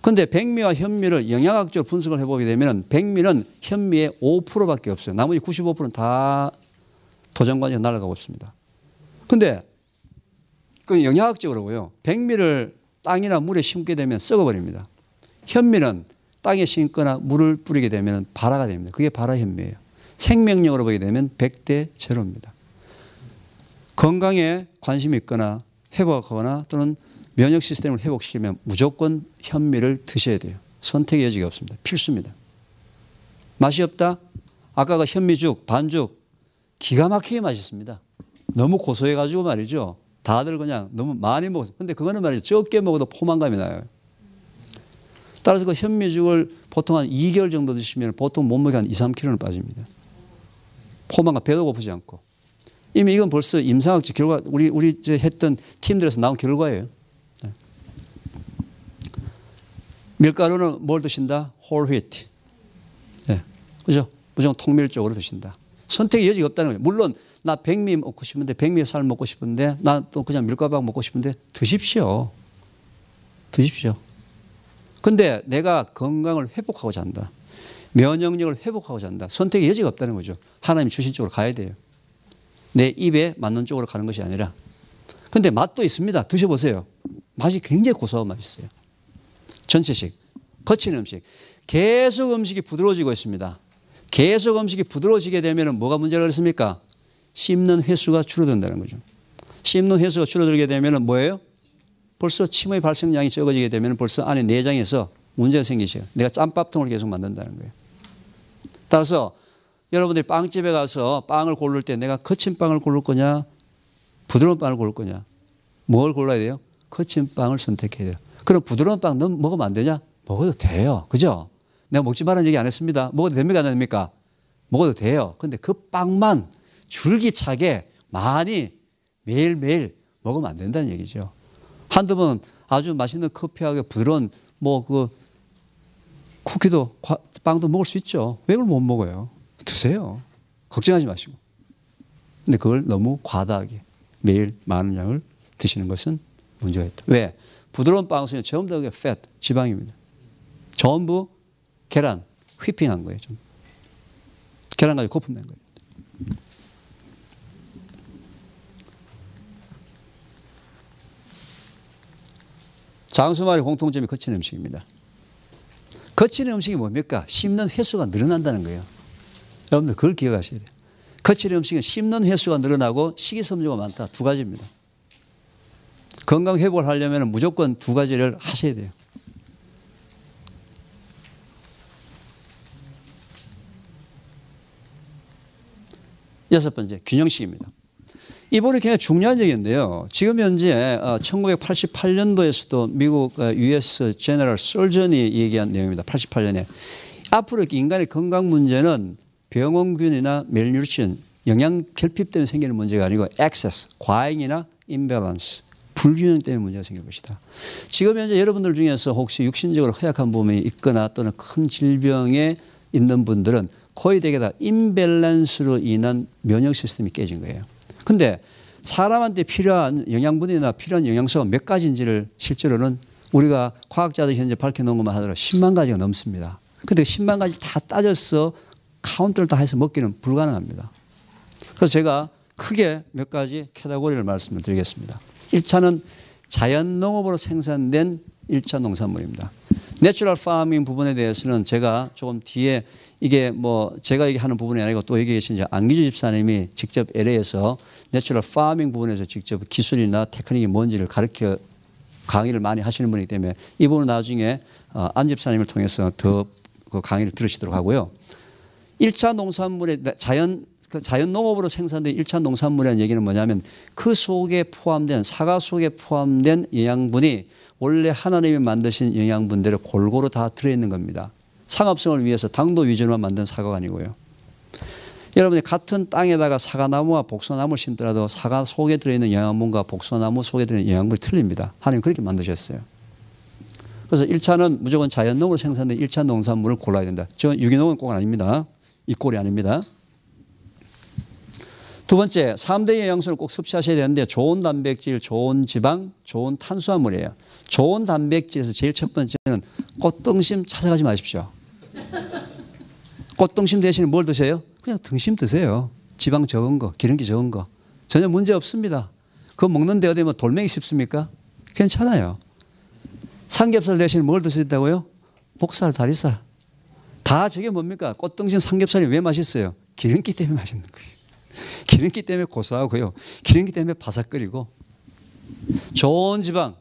근데 백미와 현미를 영양학적으로 분석을 해보게 되면 백미는 현미의 5%밖에 없어요. 나머지 95%는 다 도전관에서 날아가고 있습니다. 근데 그 영양학적으로요. 백미를 땅이나 물에 심게 되면 썩어버립니다. 현미는 땅에 심거나 물을 뿌리게 되면 발화가 됩니다. 그게 발화현미예요. 생명력으로 보게 되면 100대 0입니다. 건강에 관심이 있거나 회복하거나 또는 면역 시스템을 회복시키면 무조건 현미를 드셔야 돼요. 선택의 여지가 없습니다. 필수입니다. 맛이 없다? 아까 그 현미죽, 반죽 기가 막히게 맛있습니다. 너무 고소해가지고 말이죠. 다들 그냥 너무 많이 먹었어요. 근데 그거는 말이죠. 적게 먹어도 포만감이 나요. 따라서 그 현미죽을 보통 한 2개월 정도 드시면 보통 몸무게 한 2, 3kg는 빠집니다. 포만감, 배도 고프지 않고. 이미 이건 벌써 임상학적 결과, 우리 했던 팀들에서 나온 결과예요. 네. 밀가루는 뭘 드신다? 홀 휘트. 네. 그죠? 무조건 통밀 쪽으로 드신다. 선택의 여지가 없다는 거예요. 물론 나 백미 먹고 싶은데 백미 살 먹고 싶은데 나 또 그냥 밀가루밥 먹고 싶은데 드십시오. 드십시오. 근데 내가 건강을 회복하고자 한다. 면역력을 회복하고자 한다. 선택의 여지가 없다는 거죠. 하나님 주신 쪽으로 가야 돼요. 내 입에 맞는 쪽으로 가는 것이 아니라. 근데 맛도 있습니다. 드셔보세요. 맛이 굉장히 고소하고 맛있어요. 전체식. 거친 음식. 계속 음식이 부드러워지고 있습니다. 계속 음식이 부드러워지게 되면 뭐가 문제가 그렇습니까? 씹는 횟수가 줄어든다는 거죠. 씹는 횟수가 줄어들게 되면 뭐예요? 벌써 침의 발생량이 적어지게 되면 벌써 안에 내장에서 문제가 생기셔요. 내가 짬밥통을 계속 만든다는 거예요. 따라서 여러분들이 빵집에 가서 빵을 고를 때 내가 거친 빵을 고를 거냐 부드러운 빵을 고를 거냐 뭘 골라야 돼요? 거친 빵을 선택해야 돼요. 그럼 부드러운 빵 너 먹으면 안 되냐? 먹어도 돼요. 그죠? 내가 먹지 말라는 얘기 안 했습니다. 먹어도 됩니까? 안 됩니까? 먹어도 돼요. 근데 그 빵만 줄기차게 많이 매일매일 먹으면 안 된다는 얘기죠. 한두 번 아주 맛있는 커피하고 부드러운 그 쿠키도 빵도 먹을 수 있죠. 왜 그걸 못 먹어요? 드세요. 걱정하지 마시고. 근데 그걸 너무 과다하게 매일 많은 양을 드시는 것은 문제가 있다. 왜? 부드러운 빵 속에 전부 다 팻, 지방입니다. 전부 계란, 휘핑한 거예요. 좀. 계란 가지고 거품 낸 거예요. 장수말의 공통점이 거친 음식입니다. 거친 음식이 뭡니까? 씹는 횟수가 늘어난다는 거예요. 여러분들 그걸 기억하셔야 돼요. 거친 음식은 씹는 횟수가 늘어나고 식이섬유가 많다. 두 가지입니다. 건강 회복을 하려면 무조건 두 가지를 하셔야 돼요. 여섯 번째, 균형식입니다. 이 부분이 굉장히 중요한 얘기인데요. 지금 현재 1988년도에서도 미국 US 제너럴 설전이 얘기한 내용입니다. 88년에. 앞으로 인간의 건강 문제는 병원균이나 멜뉴트리션, 영양 결핍 때문에 생기는 문제가 아니고 액세스, 과잉이나 임밸런스, 불균형 때문에 문제가 생길 것이다. 지금 현재 여러분들 중에서 혹시 육신적으로 허약한 부분이 있거나 또는 큰 질병에 있는 분들은 거의 대개 다 임밸런스로 인한 면역 시스템이 깨진 거예요. 근데 사람한테 필요한 영양분이나 필요한 영양소가 몇 가지인지를 실제로는 우리가 과학자들이 현재 밝혀놓은 것만 하더라도 10만 가지가 넘습니다. 근데 10만 가지 다 따져서 카운트를 다 해서 먹기는 불가능합니다. 그래서 제가 크게 몇 가지 캐테고리를 말씀을 드리겠습니다. 1차는 자연농업으로 생산된 1차 농산물입니다. 내추럴 파밍 부분에 대해서는 제가 조금 뒤에 이게 제가 얘기하는 부분이 아니고 또 여기 계신 안기주 집사님이 직접 LA에서 내추럴 파밍 부분에서 직접 기술이나 테크닉이 뭔지를 가르쳐 강의를 많이 하시는 분이기 때문에 이 부분은 나중에 안 집사님을 통해서 더 그 강의를 들으시도록 하고요. 1차 농산물의 자연 농업으로 생산된 1차 농산물이라는 얘기는 뭐냐면 그 속에 포함된 사과 속에 포함된 영양분이 원래 하나님이 만드신 영양분들을 골고루 다 들어있는 겁니다. 상업성을 위해서 당도 위주로만 만든 사과가 아니고요. 여러분이 같은 땅에다가 사과나무와 복숭아나무를 심더라도 사과 속에 들어있는 영양분과 복숭아나무 속에 들어있는 영양분이 틀립니다. 하나님 그렇게 만드셨어요. 그래서 1차는 무조건 자연농으로 생산된 1차 농산물을 골라야 된다. 저 유기농은 꼭 아닙니다. 이 꼴이 아닙니다. 두 번째, 3대 영양소를 꼭 섭취하셔야 되는데 좋은 단백질, 좋은 지방, 좋은 탄수화물이에요. 좋은 단백질에서 제일 첫 번째는 꽃등심 찾아가지 마십시오. 꽃등심 대신에 뭘 드세요? 그냥 등심 드세요. 지방 적은 거, 기름기 적은 거. 전혀 문제 없습니다. 그거 먹는데 어디 뭐 돌멩이 씹습니까? 괜찮아요. 삼겹살 대신에 뭘 드신다고요? 목살, 다리살. 다 저게 뭡니까? 꽃등심 삼겹살이 왜 맛있어요? 기름기 때문에 맛있는 거예요. 기름기 때문에 고소하고요. 기름기 때문에 바삭거리고. 좋은 지방.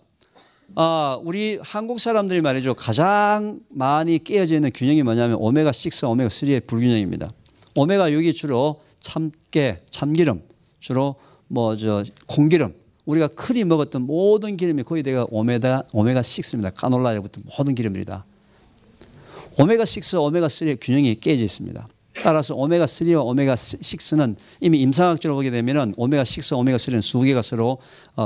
우리 한국 사람들이 말이죠. 가장 많이 깨어져 있는 균형이 뭐냐면 오메가6, 오메가3의 불균형입니다. 오메가6이 주로 참깨, 참기름, 주로 콩기름. 우리가 흔히 먹었던 모든 기름이 거의 대가 오메가6입니다. 카놀라에부터 모든 기름들이다. 오메가6, 오메가3의 균형이 깨져 있습니다. 따라서 오메가3와 오메가6는 이미 임상학적으로 보게 되면 오메가6, 오메가3는 수 개가 서로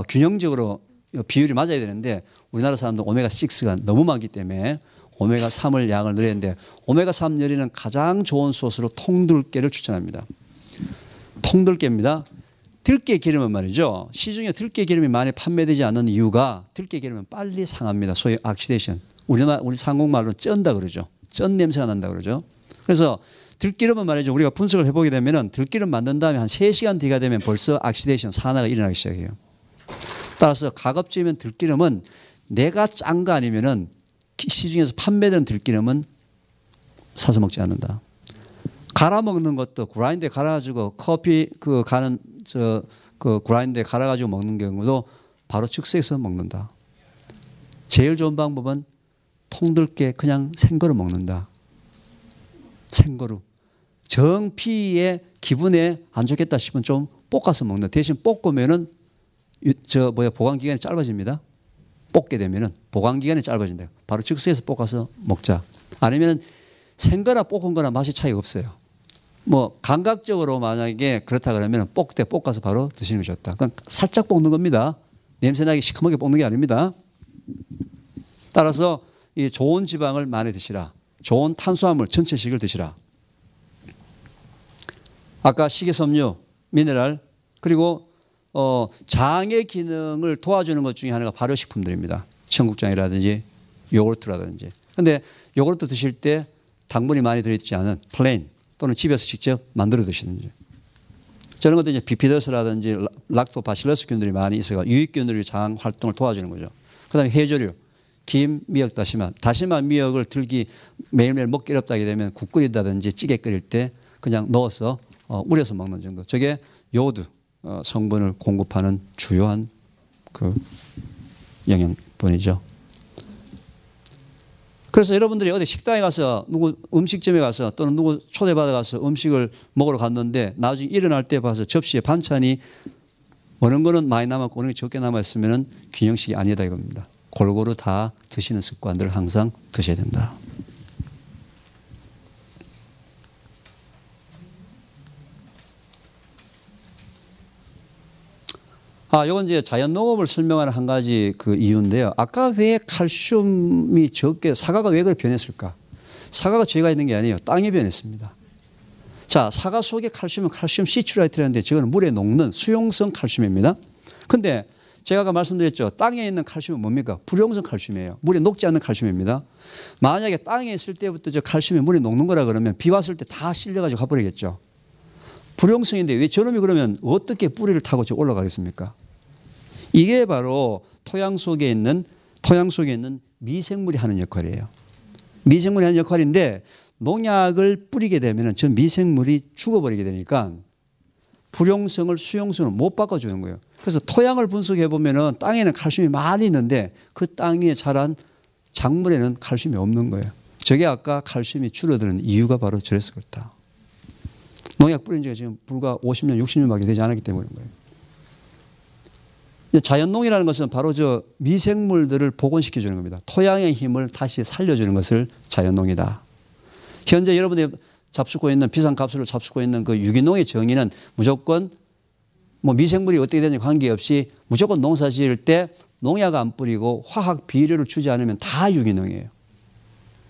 균형적으로 비율이 맞아야 되는데 우리나라 사람들 오메가6가 너무 많기 때문에 오메가3을 양을 늘려야 되는데 오메가3 열이는 가장 좋은 소스로 통들깨를 추천합니다. 통들깨입니다. 들깨 기름은 말이죠. 시중에 들깨 기름이 많이 판매되지 않는 이유가 들깨 기름은 빨리 상합니다. 소위 옥시데이션. 우리 한국말로 쩐다 그러죠. 쩐 냄새가 난다 그러죠. 그래서 들기름은 말이죠. 우리가 분석을 해보게 되면 들기름 만든 다음에 한 3시간 뒤가 되면 벌써 옥시데이션, 산화가 일어나기 시작해요. 따라서 가급적이면 들기름은 내가 짠 거 아니면은 시중에서 판매되는 들기름은 사서 먹지 않는다. 갈아 먹는 것도 그라인드에 갈아가지고 커피 가는 그라인드에 갈아가지고 먹는 경우도 바로 즉석에서 먹는다. 제일 좋은 방법은 통들게 그냥 생거로 먹는다. 생거로. 정피의 기분에 안 좋겠다 싶으면 좀 볶아서 먹는다. 대신 볶으면은 보관기간이 짧아집니다. 볶게 되면은 보관기간이 짧아진다. 바로 즉석에서 볶아서 먹자. 아니면 생거나 볶은 거나 맛이 차이가 없어요. 감각적으로 만약에 그렇다 그러면 볶아서 바로 드시는 게 좋다. 그건 살짝 볶는 겁니다. 냄새나게 시커멓게 볶는 게 아닙니다. 따라서 이 좋은 지방을 많이 드시라. 좋은 탄수화물 전체식을 드시라. 아까 식이섬유, 미네랄 그리고 장의 기능을 도와주는 것 중에 하나가 발효식품들입니다. 청국장이라든지 요구르트라든지. 그런데 요구르트 드실 때 당분이 많이 들어있지 않은 플레인 또는 집에서 직접 만들어 드시는지. 저런 것도 이제 비피더스라든지 락토바실러스균들이 많이 있어서 유익균들이 장 활동을 도와주는 거죠. 그다음에 해조류, 김, 미역, 다시마. 다시마, 미역을 매일매일 먹기 어렵다게 되면 국 끓인다든지 찌개 끓일 때 그냥 넣어서 우려서 먹는 정도. 저게 요오드 성분을 공급하는 주요한 영양분이죠. 그래서 여러분들이 어디 식당에 가서 누구 음식점에 가서 또는 누구 초대받아 가서 음식을 먹으러 갔는데 나중에 일어날 때 봐서 접시에 반찬이 어느 거는 많이 남았고 어느 게 적게 남았으면 균형식이 아니다 이겁니다. 골고루 다 드시는 습관들을 항상 드셔야 된다. 이건 이제 자연 농업을 설명하는 한 가지 이유인데요. 아까 왜 칼슘이 적게, 사과가 왜 그렇게 변했을까? 사과가 죄가 있는 게 아니에요. 땅이 변했습니다. 자, 사과 속에 칼슘은 칼슘 시츄라이트라는데 저거는 물에 녹는 수용성 칼슘입니다. 근데 제가 아까 말씀드렸죠. 땅에 있는 칼슘은 뭡니까? 불용성 칼슘이에요. 물에 녹지 않는 칼슘입니다. 만약에 땅에 있을 때부터 저 칼슘이 물에 녹는 거라 그러면 비 왔을 때 다 실려가지고 가버리겠죠. 불용성인데 왜 저놈이 그러면 어떻게 뿌리를 타고 올라가겠습니까? 이게 바로 토양 속에 있는 미생물이 하는 역할이에요. 미생물이 하는 역할인데 농약을 뿌리게 되면 저 미생물이 죽어버리게 되니까 불용성을 수용성을 못 바꿔주는 거예요. 그래서 토양을 분석해 보면 땅에는 칼슘이 많이 있는데 그 땅에 자란 작물에는 칼슘이 없는 거예요. 저게 아까 칼슘이 줄어드는 이유가 바로 저래서 그렇다. 농약 뿌린 지가 지금 불과 50년, 60년밖에 되지 않았기 때문인 거예요. 자연농이라는 것은 바로 저 미생물들을 복원시켜 주는 겁니다. 토양의 힘을 다시 살려주는 것을 자연농이다. 현재 여러분이 잡수고 있는 비상갑수를 잡수고 있는 그 유기농의 정의는 무조건 미생물이 어떻게 되는지 관계없이 무조건 농사 지을 때 농약 안 뿌리고 화학 비료를 주지 않으면 다 유기농이에요.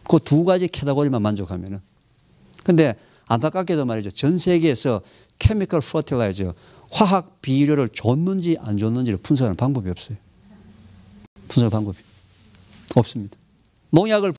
그 두 가지 캐터고리만 만족하면은. 근데 안타깝게도 말이죠. 전 세계에서 chemical fertilizer, 화학 비료를 줬는지 안 줬는지를 분석하는 방법이 없어요. 분석 방법이 없습니다. 농약을